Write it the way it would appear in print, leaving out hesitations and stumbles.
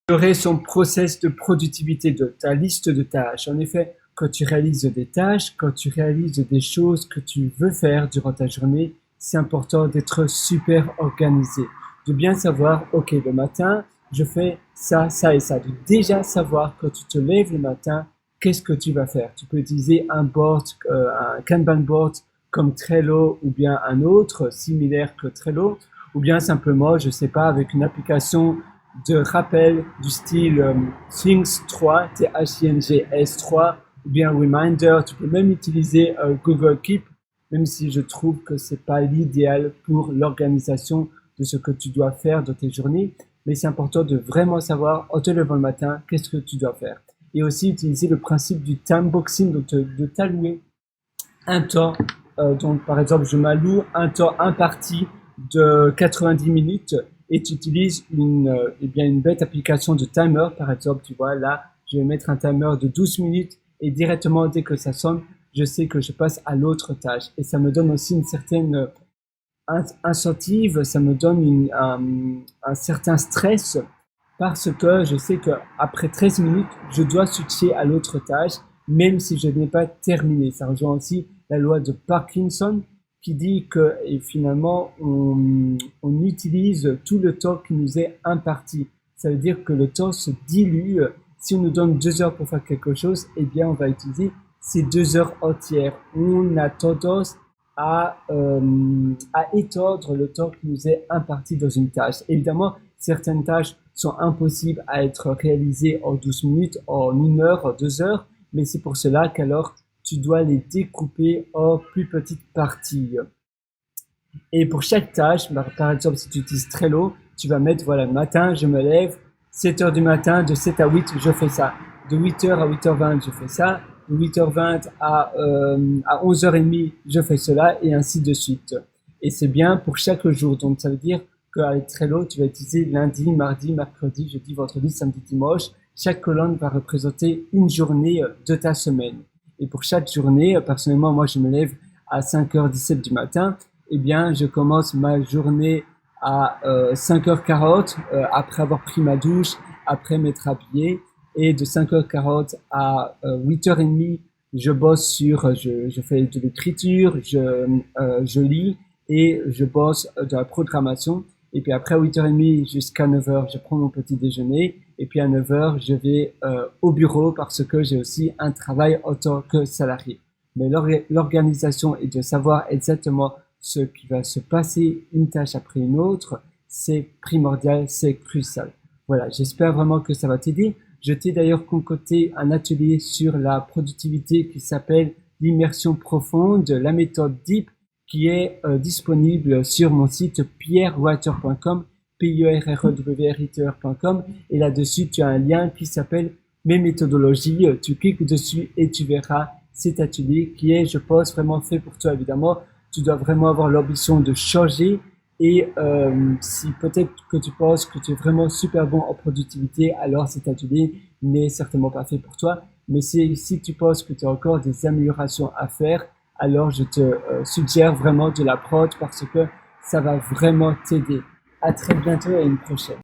Améliorer son process de productivité de ta liste de tâches. En effet, quand tu réalises des tâches, quand tu réalises des choses que tu veux faire durant ta journée, c'est important d'être super organisé, de bien savoir, ok, le matin, je fais ça, ça et ça. De déjà savoir quand tu te lèves le matin, qu'est-ce que tu vas faire. Tu peux utiliser un board, un Kanban board comme Trello ou bien un autre similaire que Trello, ou bien simplement, je sais pas, avec une application de rappel du style Things 3, Things 3, ou bien Reminder. Tu peux même utiliser Google Keep, même si je trouve que c'est pas l'idéal pour l'organisation de ce que tu dois faire dans tes journées. Mais c'est important de vraiment savoir, en te levant le matin, qu'est-ce que tu dois faire. Et aussi utiliser le principe du time boxing, donc de t'allouer un temps. Donc, par exemple, je m'alloue un temps imparti de 90 minutes et tu utilises une bête application de timer. Par exemple, tu vois, là, je vais mettre un timer de 12 minutes et directement, dès que ça sonne, je sais que je passe à l'autre tâche. Et ça me donne aussi une certaine incentive, ça me donne un certain stress parce que je sais que après 13 minutes, je dois switcher à l'autre tâche, même si je n'ai pas terminé. Ça rejoint aussi la loi de Parkinson qui dit que et finalement, on utilise tout le temps qui nous est imparti. Ça veut dire que le temps se dilue. Si on nous donne 2 heures pour faire quelque chose, eh bien, on va utiliser ces 2 heures entières. On a tendance à étendre le temps qui nous est imparti dans une tâche. Évidemment, certaines tâches sont impossibles à être réalisées en 12 minutes, en 1 heure, en 2 heures, mais c'est pour cela qu'alors tu dois les découper en plus petites parties. Et pour chaque tâche, par exemple, si tu utilises Trello, tu vas mettre, voilà, le matin, je me lève, 7 heures du matin, de 7 à 8, je fais ça. De 8 heures à 8h20, je fais ça. De 8h20 à 11h30, je fais cela, et ainsi de suite. Et c'est bien pour chaque jour. Donc, ça veut dire qu'avec Trello, tu vas utiliser lundi, mardi, mercredi, jeudi, vendredi, samedi, dimanche. Chaque colonne va représenter une journée de ta semaine. Et pour chaque journée, personnellement, moi, je me lève à 5h17 du matin. Eh bien, je commence ma journée à 5h40, après avoir pris ma douche, après m'être habillé. Et de 5h40 à 8h30, je bosse je fais de l'écriture, je lis et je bosse de la programmation. Et puis après 8h30 jusqu'à 9h, je prends mon petit déjeuner. Et puis à 9h, je vais au bureau parce que j'ai aussi un travail en tant que salarié. Mais l'organisation et de savoir exactement ce qui va se passer une tâche après une autre, c'est primordial, c'est crucial. Voilà, j'espère vraiment que ça va t'aider. Je t'ai d'ailleurs concocté un atelier sur la productivité qui s'appelle l'immersion profonde, la méthode DEEP, qui est disponible sur mon site pierrewriter.com, pierrewriter.com, et là-dessus tu as un lien qui s'appelle mes méthodologies. Tu cliques dessus et tu verras cet atelier qui est, je pense, vraiment fait pour toi. Évidemment, tu dois vraiment avoir l'ambition de changer. Et si peut-être que tu penses que tu es vraiment super bon en productivité, alors cet atelier n'est certainement pas fait pour toi. Mais si tu penses que tu as encore des améliorations à faire, alors je te suggère vraiment de l'apprendre parce que ça va vraiment t'aider. À très bientôt et à une prochaine.